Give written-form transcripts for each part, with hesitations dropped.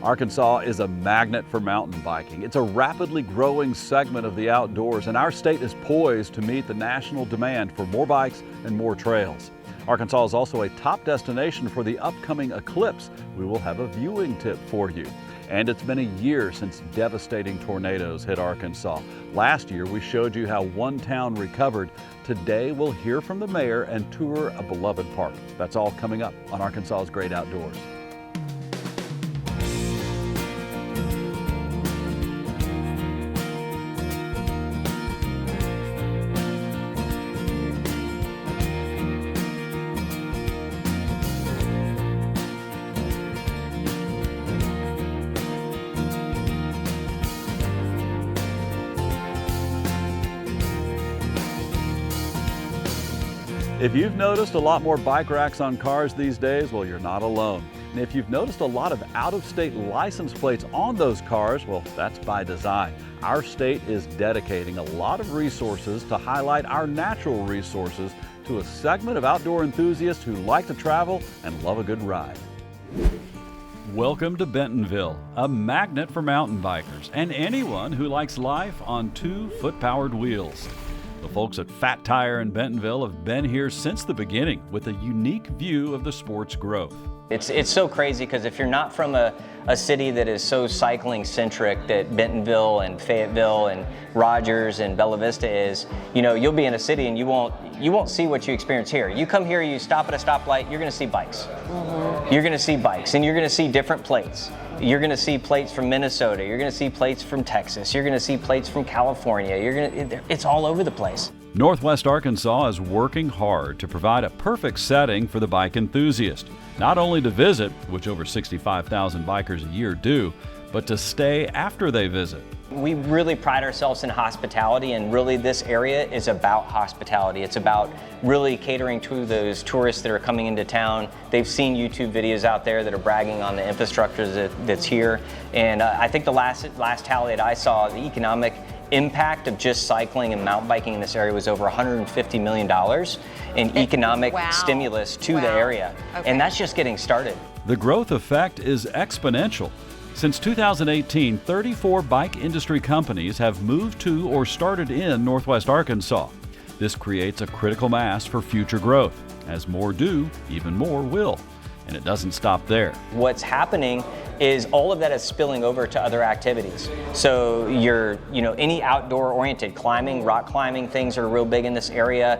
Arkansas is a magnet for mountain biking. It's a rapidly growing segment of the outdoors, and our state is poised to meet the national demand for more bikes and more trails. Arkansas is also a top destination for the upcoming eclipse. We will have a viewing tip for you. And it's been a year since devastating tornadoes hit Arkansas. Last year, we showed you how one town recovered. Today, we'll hear from the mayor and tour a beloved park. That's all coming up on Arkansas's Great Outdoors. If you've noticed a lot more bike racks on cars these days, well, you're not alone. And if you've noticed a lot of out-of-state license plates on those cars, well, that's by design. Our state is dedicating a lot of resources to highlight our natural resources to a segment of outdoor enthusiasts who like to travel and love a good ride. Welcome to Bentonville, a magnet for mountain bikers and anyone who likes life on two foot-powered wheels. The folks at Fat Tire in Bentonville have been here since the beginning with a unique view of the sport's growth. It's so crazy because if you're not from a city that is so cycling centric that Bentonville and Fayetteville and Rogers and Bella Vista is, you know, you'll be in a city and you won't see what you experience here. You come here, you stop at a stoplight, you're going to see bikes. You're going to see bikes and you're going to see different plates. You're going to see plates from Minnesota. You're going to see plates from Texas. You're going to see plates from California. It's all over the place. Northwest Arkansas is working hard to provide a perfect setting for the bike enthusiast. Not only to visit, which over 65,000 bikers a year do, but to stay after they visit. We really pride ourselves in hospitality, and really this area is about hospitality. It's about really catering to those tourists that are coming into town. They've seen YouTube videos out there that are bragging on the infrastructure that's here. And I think the last tally that I saw, the economic impact of just cycling and mountain biking in this area was over $150 million in economic stimulus to the area. Okay. And that's just getting started. The growth effect is exponential. Since 2018, 34 bike industry companies have moved to or started in Northwest Arkansas. This creates a critical mass for future growth. As more do, even more will. And it doesn't stop there. What's happening is all of that is spilling over to other activities. So any outdoor oriented climbing, rock climbing, things are real big in this area.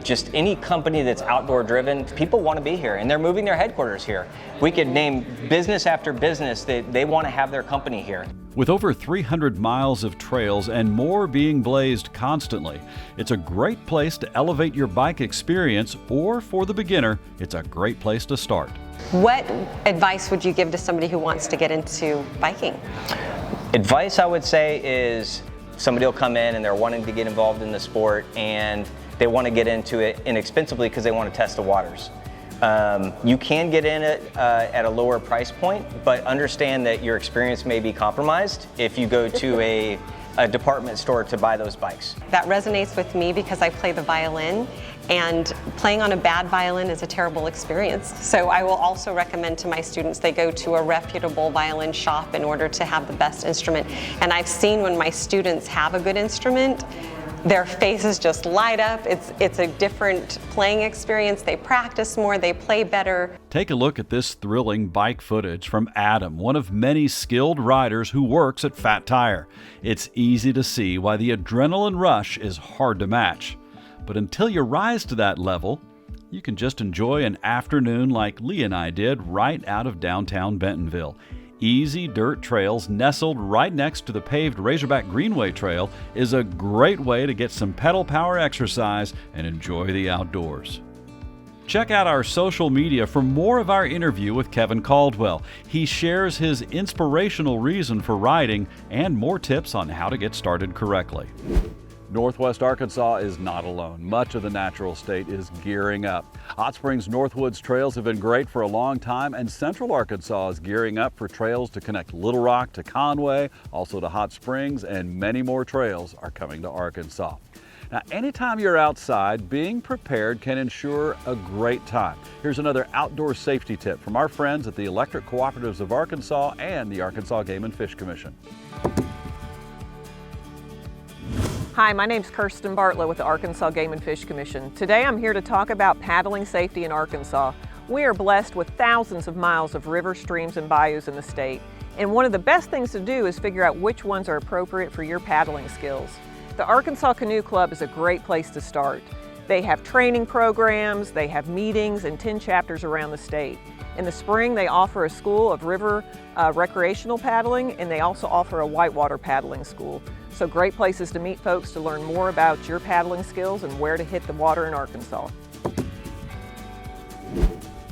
Just any company that's outdoor driven, people want to be here and they're moving their headquarters here. We could name business after business that they want to have their company here. With over 300 miles of trails and more being blazed constantly, it's a great place to elevate your bike experience, or for the beginner, it's a great place to start. What advice would you give to somebody who wants to get into biking? Advice I would say is somebody will come in and they're wanting to get involved in the sport and they want to get into it inexpensively because they want to test the waters. You can get in it at a lower price point, but understand that your experience may be compromised if you go to a department store to buy those bikes. That resonates with me because I play the violin, and playing on a bad violin is a terrible experience. So I will also recommend to my students they go to a reputable violin shop in order to have the best instrument. And I've seen when my students have a good instrument, their faces just light up. It's a different playing experience. They practice more, they play better. Take a look at this thrilling bike footage from Adam, one of many skilled riders who works at Fat Tire. It's easy to see why the adrenaline rush is hard to match. But until you rise to that level, you can just enjoy an afternoon like Lee and I did right out of downtown Bentonville. Easy dirt trails nestled right next to the paved Razorback Greenway Trail is a great way to get some pedal power exercise and enjoy the outdoors. Check out our social media for more of our interview with Kevin Caldwell. He shares his inspirational reason for riding and more tips on how to get started correctly. Northwest Arkansas is not alone. Much of the natural state is gearing up. Hot Springs Northwoods trails have been great for a long time, and Central Arkansas is gearing up for trails to connect Little Rock to Conway, also to Hot Springs, and many more trails are coming to Arkansas. Now, anytime you're outside, being prepared can ensure a great time. Here's another outdoor safety tip from our friends at the Electric Cooperatives of Arkansas and the Arkansas Game and Fish Commission. Hi, my name's Kirsten Bartlett with the Arkansas Game and Fish Commission. Today I'm here to talk about paddling safety in Arkansas. We are blessed with thousands of miles of rivers, streams, and bayous in the state. And one of the best things to do is figure out which ones are appropriate for your paddling skills. The Arkansas Canoe Club is a great place to start. They have training programs, they have meetings, and 10 chapters around the state. In the spring, they offer a school of river recreational paddling, and they also offer a whitewater paddling school. So great places to meet folks to learn more about your paddling skills and where to hit the water in Arkansas.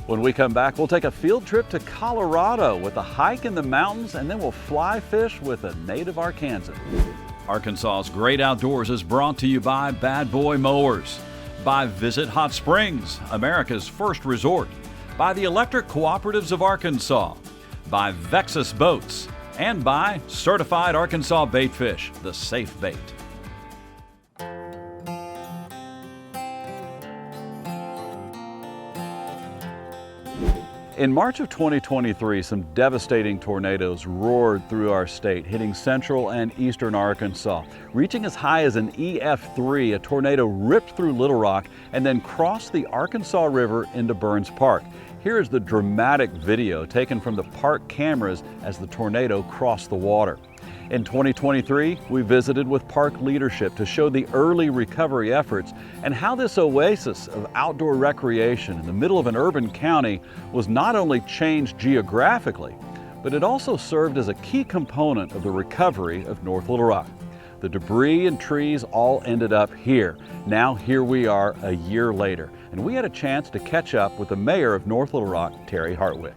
When we come back, we'll take a field trip to Colorado with a hike in the mountains, and then we'll fly fish with a native Arkansan. Arkansas's Great Outdoors is brought to you by Bad Boy Mowers, by Visit Hot Springs, America's first resort, by the Electric Cooperatives of Arkansas, by Vexus Boats, and by Certified Arkansas Baitfish, the safe bait. In March of 2023, some devastating tornadoes roared through our state, hitting central and eastern Arkansas. Reaching as high as an EF3, a tornado ripped through Little Rock and then crossed the Arkansas River into Burns Park. Here is the dramatic video taken from the park cameras as the tornado crossed the water. In 2023, we visited with park leadership to show the early recovery efforts and how this oasis of outdoor recreation in the middle of an urban county was not only changed geographically, but it also served as a key component of the recovery of North Little Rock. The debris and trees all ended up here. Now here we are a year later, and we had a chance to catch up with the mayor of North Little Rock, Terry Hartwick.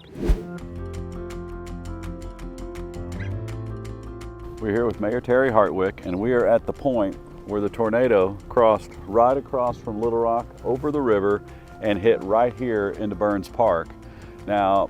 We're here with Mayor Terry Hartwick, and we are at the point where the tornado crossed right across from Little Rock over the river and hit right here into Burns Park. Now,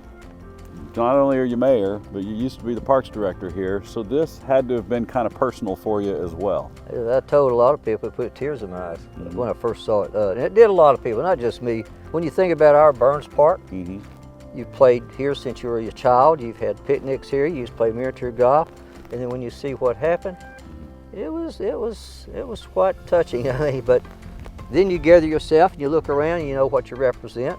not only are you mayor, but you used to be the parks director here, so this had to have been kind of personal for you as well. I told a lot of people, it put tears in my eyes when I first saw it. And it did a lot of people, not just me. When you think about our Burns Park, you've played here since you were a child, you've had picnics here, you used to play miniature golf, and then when you see what happened, it was quite touching. I mean, but then you gather yourself and you look around and you know what you represent.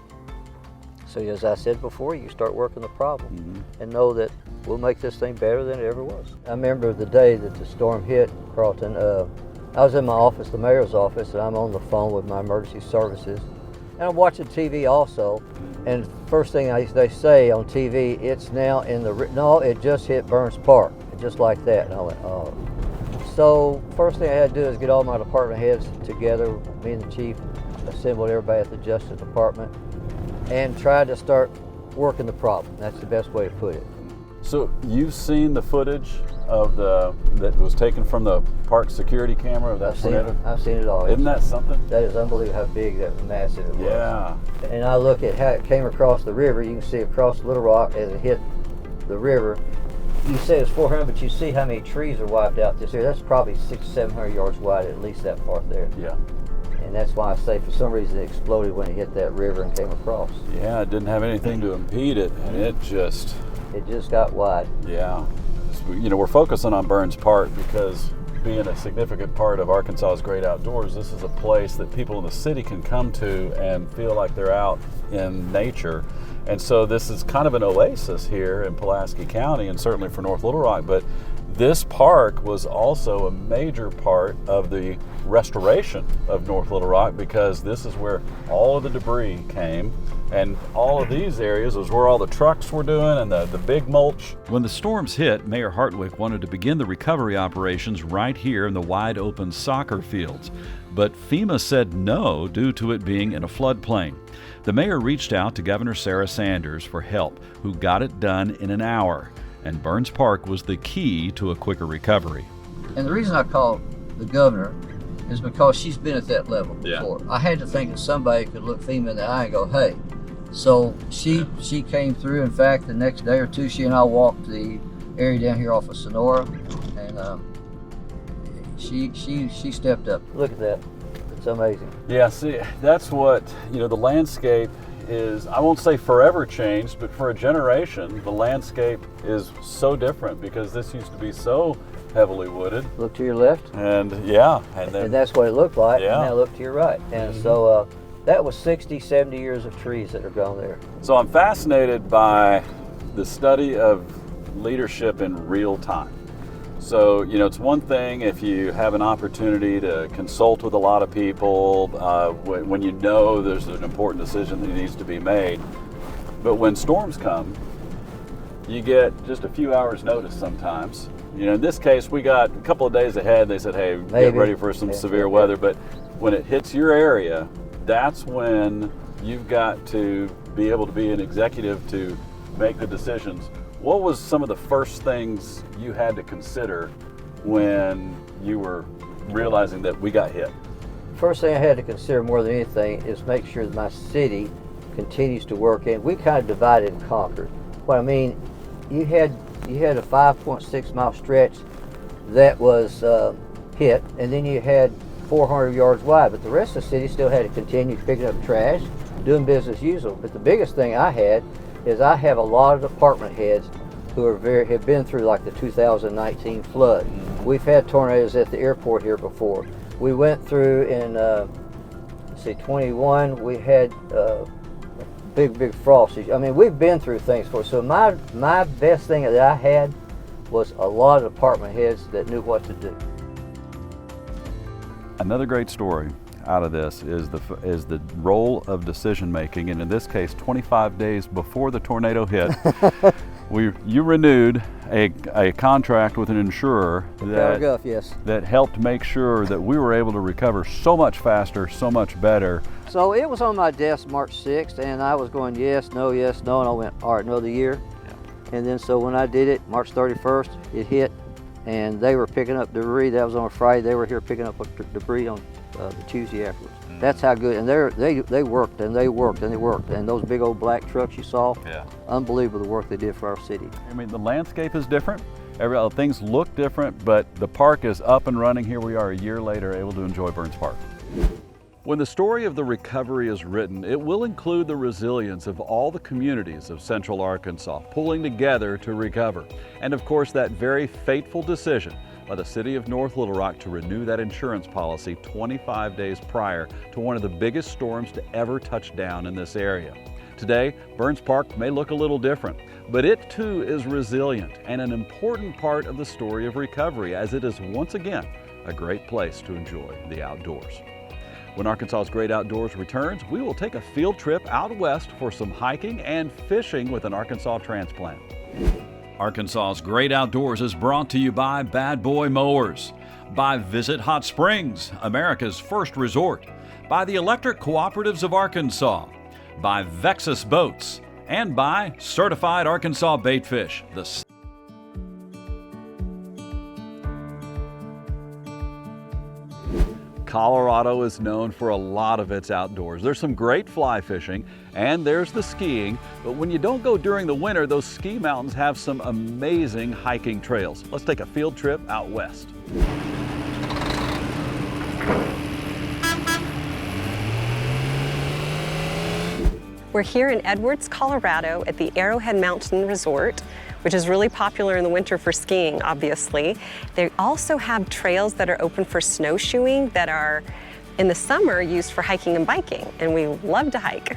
So as I said before, you start working the problem and know that we'll make this thing better than it ever was. I remember the day that the storm hit Carlton. I was in my office, the mayor's office, and I'm on the phone with my emergency services. And I'm watching TV also, and first thing they say on TV, it's now in the, no, it just hit Burns Park, just like that. And I went, oh. So first thing I had to do is get all my department heads together, me and the chief, assembled everybody at the Justice Department, and tried to start working the problem. That's the best way to put it. So you've seen the footage of that was taken from the park security camera of that tornado? I've seen it all. Isn't that something? That is unbelievable how big, that massive it was. Yeah. And I look at how it came across the river. You can see across Little Rock as it hit the river. You say it's 400, but you see how many trees are wiped out this area. That's probably 600-700 yards wide, at least that part there. Yeah. And that's why I say for some reason it exploded when it hit that river and came across. Yeah, it didn't have anything to impede it, and it just got wide. Yeah. You know, we're focusing on Burns Park because being a significant part of Arkansas's Great Outdoors, this is a place that people in the city can come to and feel like they're out in nature. And so this is kind of an oasis here in Pulaski County, and certainly for North Little Rock. But this park was also a major part of the restoration of North Little Rock, because this is where all of the debris came, and all of these areas was where all the trucks were doing and the big mulch. When the storms hit, Mayor Hartwick wanted to begin the recovery operations right here in the wide open soccer fields. But FEMA said no due to it being in a floodplain. The mayor reached out to Governor Sarah Sanders for help, who got it done in an hour. And Burns Park was the key to a quicker recovery. And the reason I called the governor is because she's been at that level before. I had to think that somebody could look FEMA in the eye and go, hey. So she came through. In fact, the next day or two, she and I walked the area down here off of Sonora, and she stepped up. Look at that. It's amazing. Yeah, see, that's what, you know, the landscape is, I won't say forever changed, but for a generation, the landscape is so different because this used to be so heavily wooded. Look to your left. And yeah. And that's what it looked like. Yeah. And now look to your right. And so that was 60, 70 years of trees that are gone there. So I'm fascinated by the study of leadership in real time. So, you know, it's one thing if you have an opportunity to consult with a lot of people when you know there's an important decision that needs to be made. But when storms come, you get just a few hours notice sometimes. You know, in this case, we got a couple of days ahead. They said, hey, get ready for some severe weather. But when it hits your area, that's when you've got to be able to be an executive to make the decisions. What was some of the first things you had to consider when you were realizing that we got hit? First thing I had to consider more than anything is make sure that my city continues to work. And we kind of divided and conquered. What I mean, you had a 5.6 mile stretch that was hit, and then you had 400 yards wide, but the rest of the city still had to continue picking up trash, doing business as usual. But the biggest thing I had is I have a lot of department heads who have been through like the 2019 flood. We've had tornadoes at the airport here before. We went through in 21, we had big frost. I mean, we've been through things before. So my best thing that I had was a lot of department heads that knew what to do. Another great story out of this is the role of decision making, and in this case, 25 days before the tornado hit, you renewed a contract with an insurer that helped make sure that we were able to recover so much faster, so much better. So it was on my desk March 6th, and I was going yes, no, and I went, all right, another year. Yeah. And then so when I did it, March 31st, it hit, and they were picking up debris. That was on a Friday. They were here picking up debris on the Tuesday afterwards. That's how good, and they worked and they worked and they worked. And those big old black trucks you saw, unbelievable the work they did for our city. I mean, the landscape is different. Things look different, but the park is up and running. Here we are a year later, able to enjoy Burns Park. When the story of the recovery is written, it will include the resilience of all the communities of Central Arkansas pulling together to recover. And of course, that very fateful decision by the city of North Little Rock to renew that insurance policy 25 days prior to one of the biggest storms to ever touch down in this area. Today, Burns Park may look a little different, but it too is resilient and an important part of the story of recovery, as it is once again a great place to enjoy the outdoors. When Arkansas's Great Outdoors returns, we will take a field trip out west for some hiking and fishing with an Arkansas transplant. Arkansas's Great Outdoors is brought to you by Bad Boy Mowers, by Visit Hot Springs, America's first resort, by the Electric Cooperatives of Arkansas, by Vexus Boats, and by Certified Arkansas Baitfish. Colorado is known for a lot of its outdoors. There's some great fly fishing, and there's the skiing, but when you don't go during the winter, those ski mountains have some amazing hiking trails. Let's take a field trip out west. We're here in Edwards, Colorado at the Arrowhead Mountain Resort, which is really popular in the winter for skiing, obviously. They also have trails that are open for snowshoeing that are, in the summer, used for hiking and biking, and we love to hike.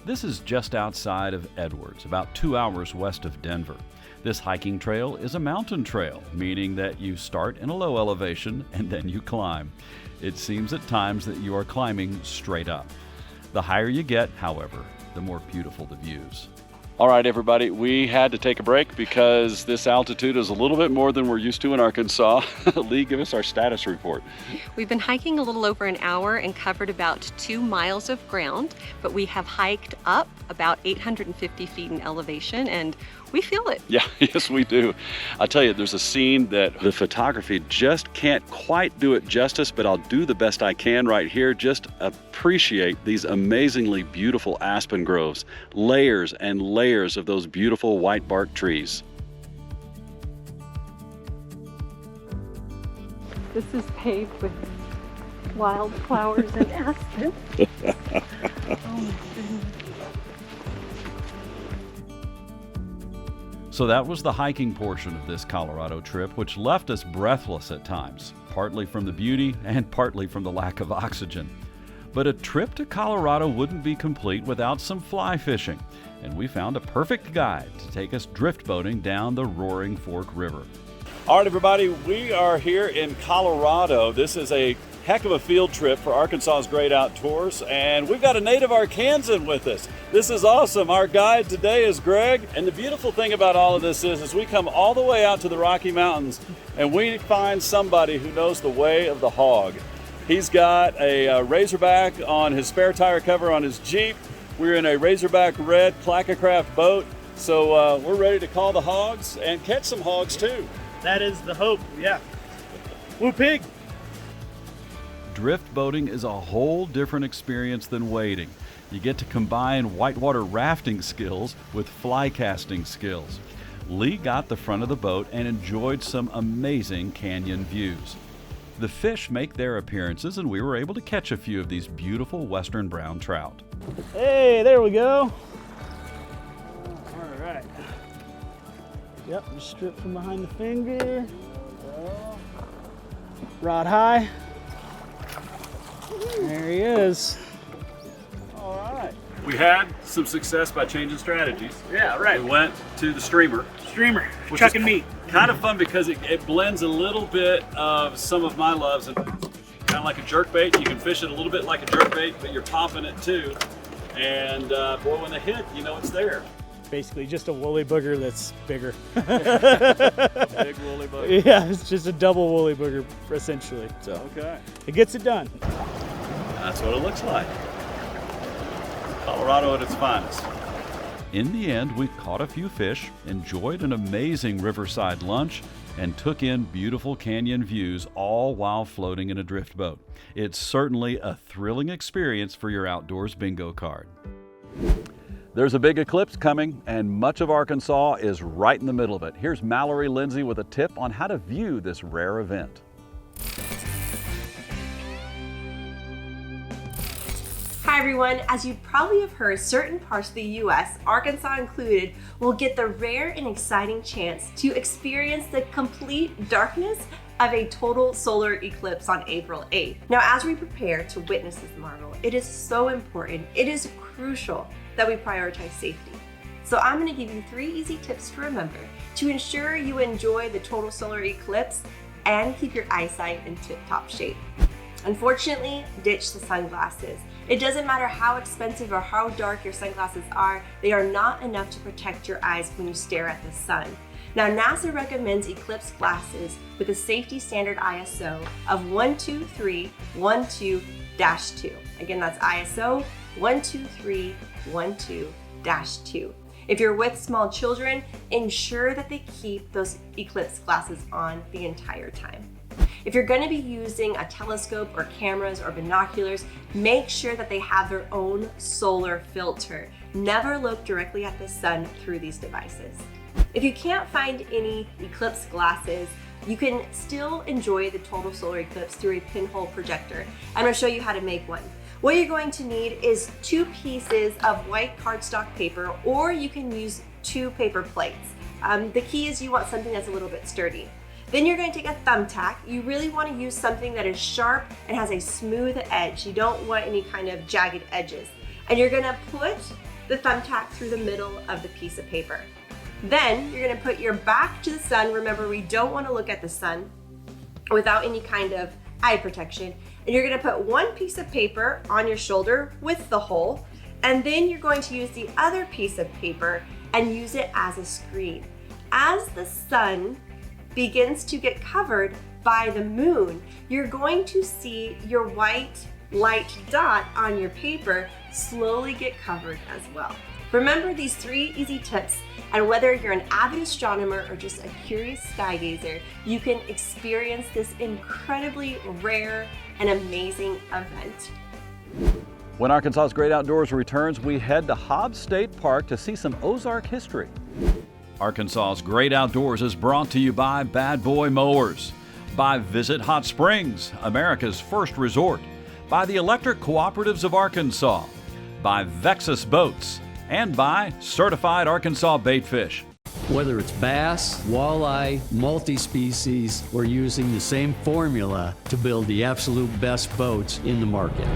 This is just outside of Edwards, about 2 hours west of Denver. This hiking trail is a mountain trail, meaning that you start in a low elevation and then you climb. It seems at times that you are climbing straight up. The higher you get, however, the more beautiful the views. All right, everybody, we had to take a break because this altitude is a little bit more than we're used to in Arkansas. Lee, give us our status report. We've been hiking a little over an hour and covered about 2 miles of ground, but we have hiked up about 850 feet in elevation, and we feel it. Yeah, yes, we do. I tell you, there's a scene that the photography just can't quite do it justice, but I'll do the best I can right here. Just appreciate these amazingly beautiful aspen groves, layers and layers of those beautiful white bark trees. This is paved with wildflowers and aspen. Oh my goodness. So that was the hiking portion of this Colorado trip, which left us breathless at times, partly from the beauty and partly from the lack of oxygen. But a trip to Colorado wouldn't be complete without some fly fishing, and we found a perfect guide to take us drift boating down the Roaring Fork River. All right, everybody, we are here in Colorado. This is a heck of a field trip for Arkansas's Great Outdoors, and we've got a native Arkansan with us. This is awesome. Our guide today is Greg, and the beautiful thing about all of this is we come all the way out to the Rocky Mountains, and we find somebody who knows the way of the hog. He's got a Razorback on his spare tire cover on his Jeep. We're in a Razorback red Clackacraft boat, so we're ready to call the hogs and catch some hogs too. That is the hope, yeah. Woo pig! Drift boating is a whole different experience than wading. You get to combine whitewater rafting skills with fly casting skills. Lee got the front of the boat and enjoyed some amazing canyon views. The fish make their appearances, and we were able to catch a few of these beautiful western brown trout. Hey, there we go. All right. Yep, just strip from behind the finger. Rod high. There he is. All right. We had some success by changing strategies. Yeah, right. We went to the streamer. Streamer, Which chucking is meat. Kind of fun because it blends a little bit of some of my loves, and kind of like a jerkbait. You can fish it a little bit like a jerkbait, but you're popping it too. And boy, when they hit, you know it's there. Basically just a woolly booger that's bigger. A big woolly booger. Yeah, it's just a double woolly booger essentially. So Okay. it gets it done. That's what it looks like. Colorado at its finest. In the end, we caught a few fish, enjoyed an amazing riverside lunch, and took in beautiful canyon views, all while floating in a drift boat. It's certainly a thrilling experience for your outdoors bingo card. There's a big eclipse coming, and much of Arkansas is right in the middle of it. Here's Mallory Lindsay with a tip on how to view this rare event. Hi everyone, as you probably have heard, certain parts of the US, Arkansas included, will get the rare and exciting chance to experience the complete darkness of a total solar eclipse on April 8th. Now, as we prepare to witness this marvel, it is so important, it is crucial that we prioritize safety. So I'm going to give you 3 easy tips to remember to ensure you enjoy the total solar eclipse and keep your eyesight in tip-top shape. Unfortunately, ditch the sunglasses. It doesn't matter how expensive or how dark your sunglasses are, they are not enough to protect your eyes when you stare at the sun. Now, NASA recommends eclipse glasses with a safety standard ISO of 12312-2. Again, that's ISO 12312-2. If you're with small children, ensure that they keep those eclipse glasses on the entire time. If you're going to be using a telescope or cameras or binoculars, make sure that they have their own solar filter. Never look directly at the sun through these devices. If you can't find any eclipse glasses, you can still enjoy the total solar eclipse through a pinhole projector. I'm going to show you how to make one. What you're going to need is 2 pieces of white cardstock paper, or you can use 2 paper plates. The key is you want something that's a little bit sturdy. Then you're going to take a thumbtack. You really want to use something that is sharp and has a smooth edge. You don't want any kind of jagged edges. And you're going to put the thumbtack through the middle of the piece of paper. Then you're going to put your back to the sun. Remember, we don't want to look at the sun without any kind of eye protection. And you're going to put 1 piece of paper on your shoulder with the hole. And then you're going to use the other piece of paper and use it as a screen. As the sun begins to get covered by the moon, you're going to see your white light dot on your paper slowly get covered as well. Remember these 3 easy tips, and whether you're an avid astronomer or just a curious sky gazer, you can experience this incredibly rare and amazing event. When Arkansas's Great Outdoors returns, we head to Hobbs State Park to see some Ozark history. Arkansas's Great Outdoors is brought to you by Bad Boy Mowers. by Visit Hot Springs, America's first resort, by the Electric Cooperatives of Arkansas, by Vexus Boats, and by Certified Arkansas Baitfish. Whether it's bass, walleye, multi-species, we're using the same formula to build the absolute best boats in the market.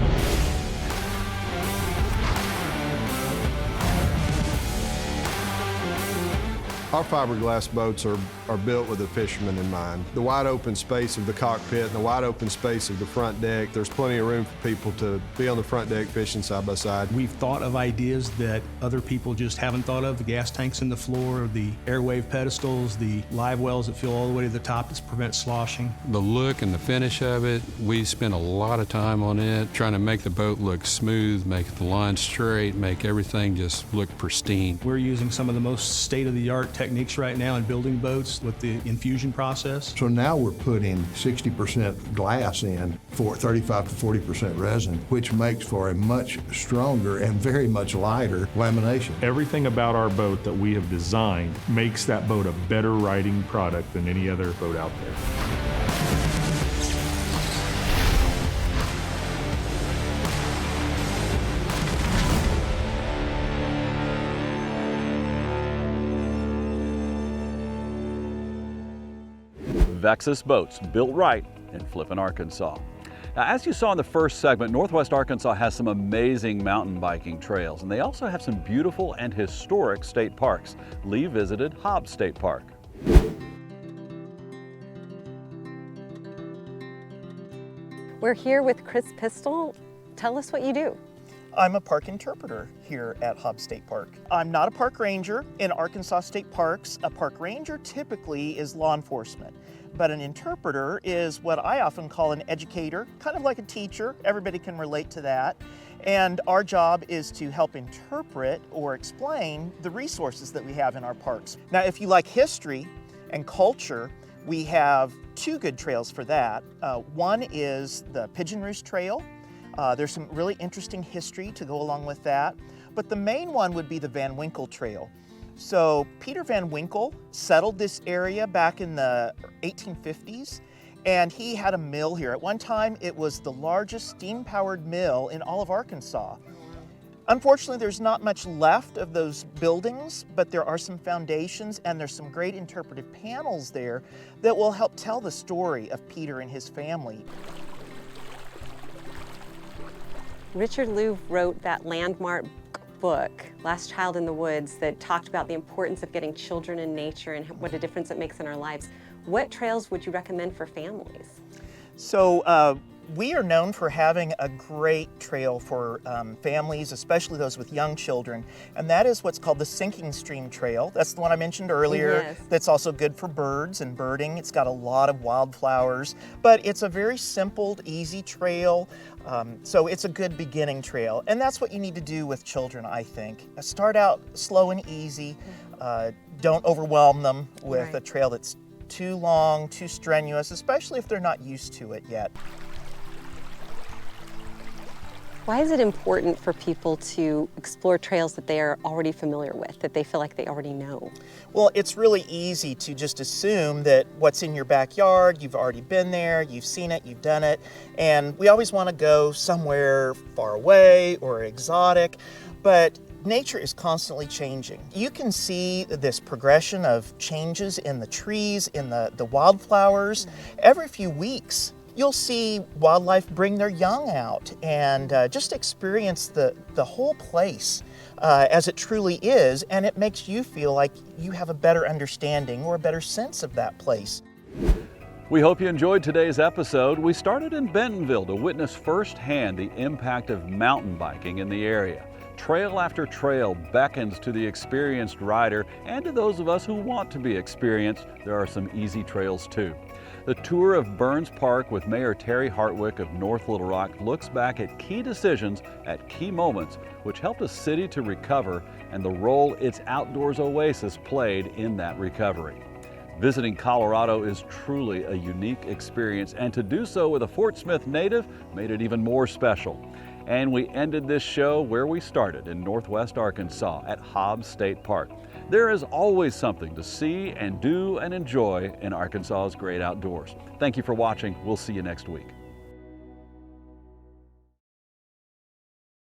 Our fiberglass boats are built with the fisherman in mind. The wide open space of the cockpit and the wide open space of the front deck, there's plenty of room for people to be on the front deck fishing side by side. We've thought of ideas that other people just haven't thought of, the gas tanks in the floor, the airwave pedestals, the live wells that fill all the way to the top to prevent sloshing. The look and the finish of it, we spent a lot of time on it, trying to make the boat look smooth, make the line straight, make everything just look pristine. We're using some of the most state-of-the-art techniques right now in building boats with the infusion process. So now we're putting 60% glass in for 35 to 40% resin, which makes for a much stronger and very much lighter lamination. Everything about our boat that we have designed makes that boat a better riding product than any other boat out there. Vexus Boats, built right in Flippin, Arkansas. Now, as you saw in the first segment, Northwest Arkansas has some amazing mountain biking trails, and they also have some beautiful and historic state parks. Lee visited Hobbs State Park. We're here with Chris Pistol. Tell us what you do. I'm a park interpreter here at Hobbs State Park. I'm not a park ranger. In Arkansas State Parks, a park ranger typically is law enforcement, but an interpreter is what I often call an educator, kind of like a teacher. Everybody can relate to that. And our job is to help interpret or explain the resources that we have in our parks. Now, if you like history and culture, we have two good trails for that. One is the Pigeon Roost Trail. There's some really interesting history to go along with that. But the main one would be the Van Winkle Trail. So Peter Van Winkle settled this area back in the 1850s, and he had a mill here. At one time, it was the largest steam-powered mill in all of Arkansas. Unfortunately, there's not much left of those buildings, but there are some foundations and there's some great interpretive panels there that will help tell the story of Peter and his family. Richard Louv wrote that landmark book, Last Child in the Woods, that talked about the importance of getting children in nature and what a difference it makes in our lives. What trails would you recommend for families? So we are known for having a great trail for families, especially those with young children, and that is what's called the Sinking Stream Trail. That's the one I mentioned earlier. Yes. That's also good for birds and birding. It's got a lot of wildflowers, but it's a very simple, easy trail. So it's a good beginning trail, and that's what you need to do with children, I think. Start out slow and easy. Don't overwhelm them with a trail that's too long, too strenuous, especially if they're not used to it yet. Why is it important for people to explore trails that they are already familiar with, that they feel like they already know? Well, it's really easy to just assume that what's in your backyard, you've already been there, you've seen it, you've done it, and we always want to go somewhere far away or exotic, but nature is constantly changing. You can see this progression of changes in the trees, in the wildflowers. Every few weeks, you'll see wildlife bring their young out and just experience the whole place as it truly is, and it makes you feel like you have a better understanding or a better sense of that place. We hope you enjoyed today's episode. We started in Bentonville to witness firsthand the impact of mountain biking in the area. Trail after trail beckons to the experienced rider and to those of us who want to be experienced. There are some easy trails too. The tour of Burns Park with Mayor Terry Hartwick of North Little Rock looks back at key decisions at key moments which helped a city to recover and the role its outdoors oasis played in that recovery. Visiting Colorado is truly a unique experience, and to do so with a Fort Smith native made it even more special. And we ended this show where we started, in Northwest Arkansas at Hobbs State Park. There is always something to see and do and enjoy in Arkansas's great outdoors. Thank you for watching. We'll see you next week.